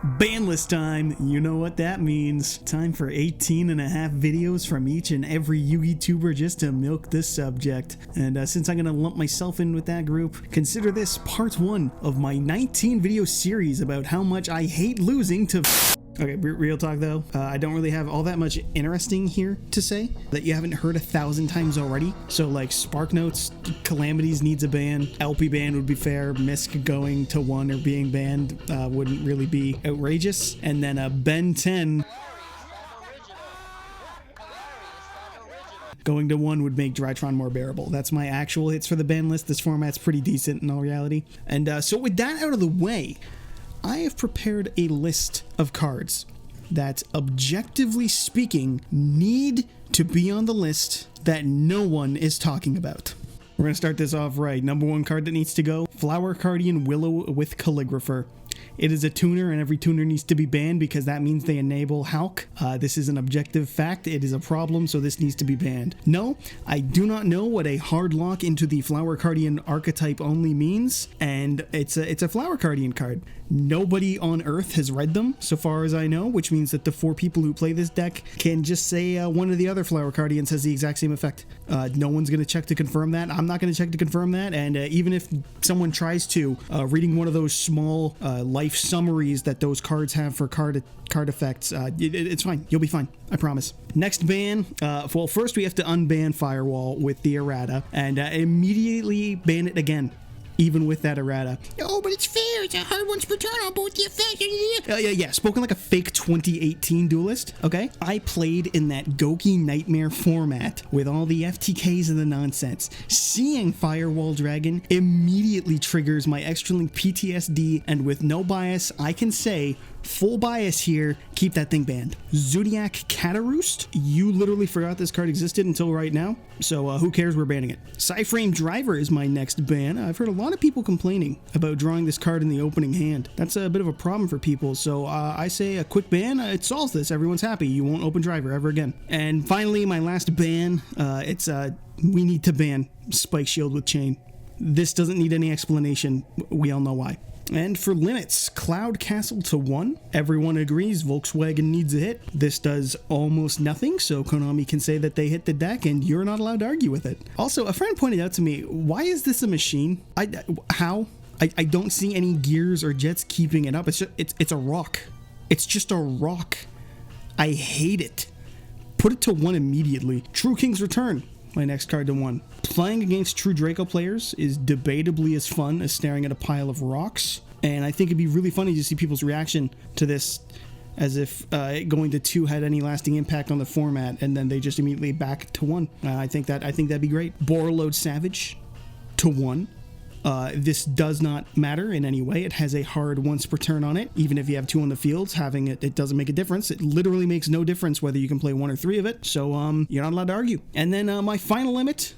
Ban list time, you know what that means. Time for 18.5 videos from each and every YouTuber just to milk this subject. And since I'm gonna lump myself in with that group, consider this part 1 of my 19 video series about how much I hate losing to Okay, real talk though, I don't really have all that much interesting here to say that you haven't heard 1,000 times already. So like Spark Notes, Calamities needs a ban, LP ban would be fair, Misk going to 1 or being banned wouldn't really be outrageous, and then Ben 10 going to 1 would make Drytron more bearable. That's my actual hits for the ban list. This format's pretty decent in all reality. And so with that out of the way, I have prepared a list of cards that, objectively speaking, need to be on the list that no one is talking about. We're going to start this off right. Number 1 card that needs to go, Flower Guardian Willow with Calligrapher. It is a tuner, and every tuner needs to be banned because that means they enable Hulk. This is an objective fact. It is a problem, so this needs to be banned. No, I do not know what a hard lock into the Flower Guardian archetype only means, and it's a Flower Guardian card. Nobody on Earth has read them, so far as I know, which means that the 4 people who play this deck can just say one of the other Flower Guardians has the exact same effect. No one's going to check to confirm that. I'm not going to check to confirm that, and even if someone tries to, reading one of those small life summaries that those cards have for card effects, it's fine. You'll be fine. I promise. Next ban, well, first we have to unban Firewall with the errata, and immediately ban it again. Even with that errata. Oh, but it's fair. It's a hard once per turn on both the effects. Yeah. Spoken like a fake 2018 duelist, okay? I played in that Goki Nightmare format with all the FTKs and the nonsense. Seeing Firewall Dragon immediately triggers my Extralink PTSD, and with no bias, I can say, full bias here, keep that thing banned. Zodiac Cataroost, you literally forgot this card existed until right now, so who cares, we're banning it. PSY-FRAME Driver is my next ban. I've heard a lot of people complaining about drawing this card in the opening hand. That's a bit of a problem for people, so I say a quick ban, it solves this, everyone's happy, you won't open Driver ever again. And finally, my last ban, we need to ban SPIKESHIELD with Chain. This doesn't need any explanation, we all know why. And for limits, Cloud Castle to 1. Everyone agrees Volkswagen needs a hit. This does almost nothing, so Konami can say that they hit the deck and you're not allowed to argue with it. Also, a friend pointed out to me, why is this a machine? How? I don't see any gears or jets keeping it up. It's a rock. It's just a rock. I hate it. Put it to 1 immediately. True King's Return. My next card to 1. Playing against True Draco players is debatably as fun as staring at a pile of rocks, and I think it'd be really funny to see people's reaction to this, as if going to 2 had any lasting impact on the format, and then they just immediately back to 1. I think that'd be great. Borreload Savage to 1. This does not matter in any way. It has a hard once per turn on it. Even if you have 2 on the fields, having it doesn't make a difference. It literally makes no difference whether you can play 1 or 3 of it. So you're not allowed to argue. And then my final limit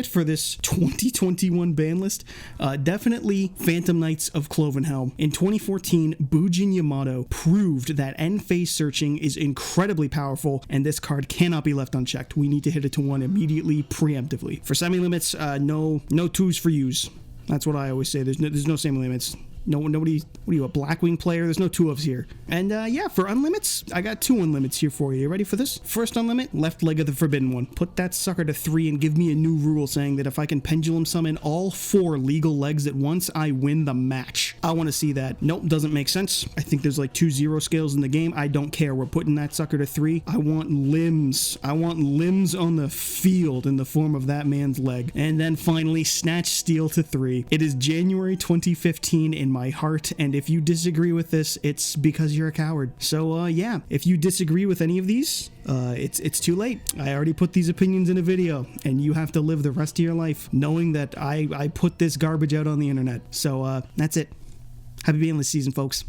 for this 2021 ban list, definitely Phantom Knights of Clovenhelm. In 2014, Bujin Yamato proved that end phase searching is incredibly powerful, and this card cannot be left unchecked. We need to hit it to 1 immediately, preemptively. For semi-limits, no 2s for use. That's what I always say. There's no semi-limits. Nobody, what are you, a Blackwing player? There's no 2 ofs here. And yeah, for unlimits, I got 2 unlimits here for you. You ready for this? First unlimit, left leg of the Forbidden One. Put that sucker to 3 and give me a new rule saying that if I can pendulum summon all 4 legal legs at once, I win the match. I want to see that. Nope, doesn't make sense. I think there's like 2 0 scales in the game. I don't care. We're putting that sucker to 3. I want limbs. I want limbs on the field in the form of that man's leg. And then finally, Snatch Steel to 3. It is January 2015 in my heart, and if you disagree with this, it's because you're a coward. So yeah, if you disagree with any of these, it's too late. I already put these opinions in a video, and you have to live the rest of your life knowing that I put this garbage out on the internet. So that's it. Happy Banless season, folks.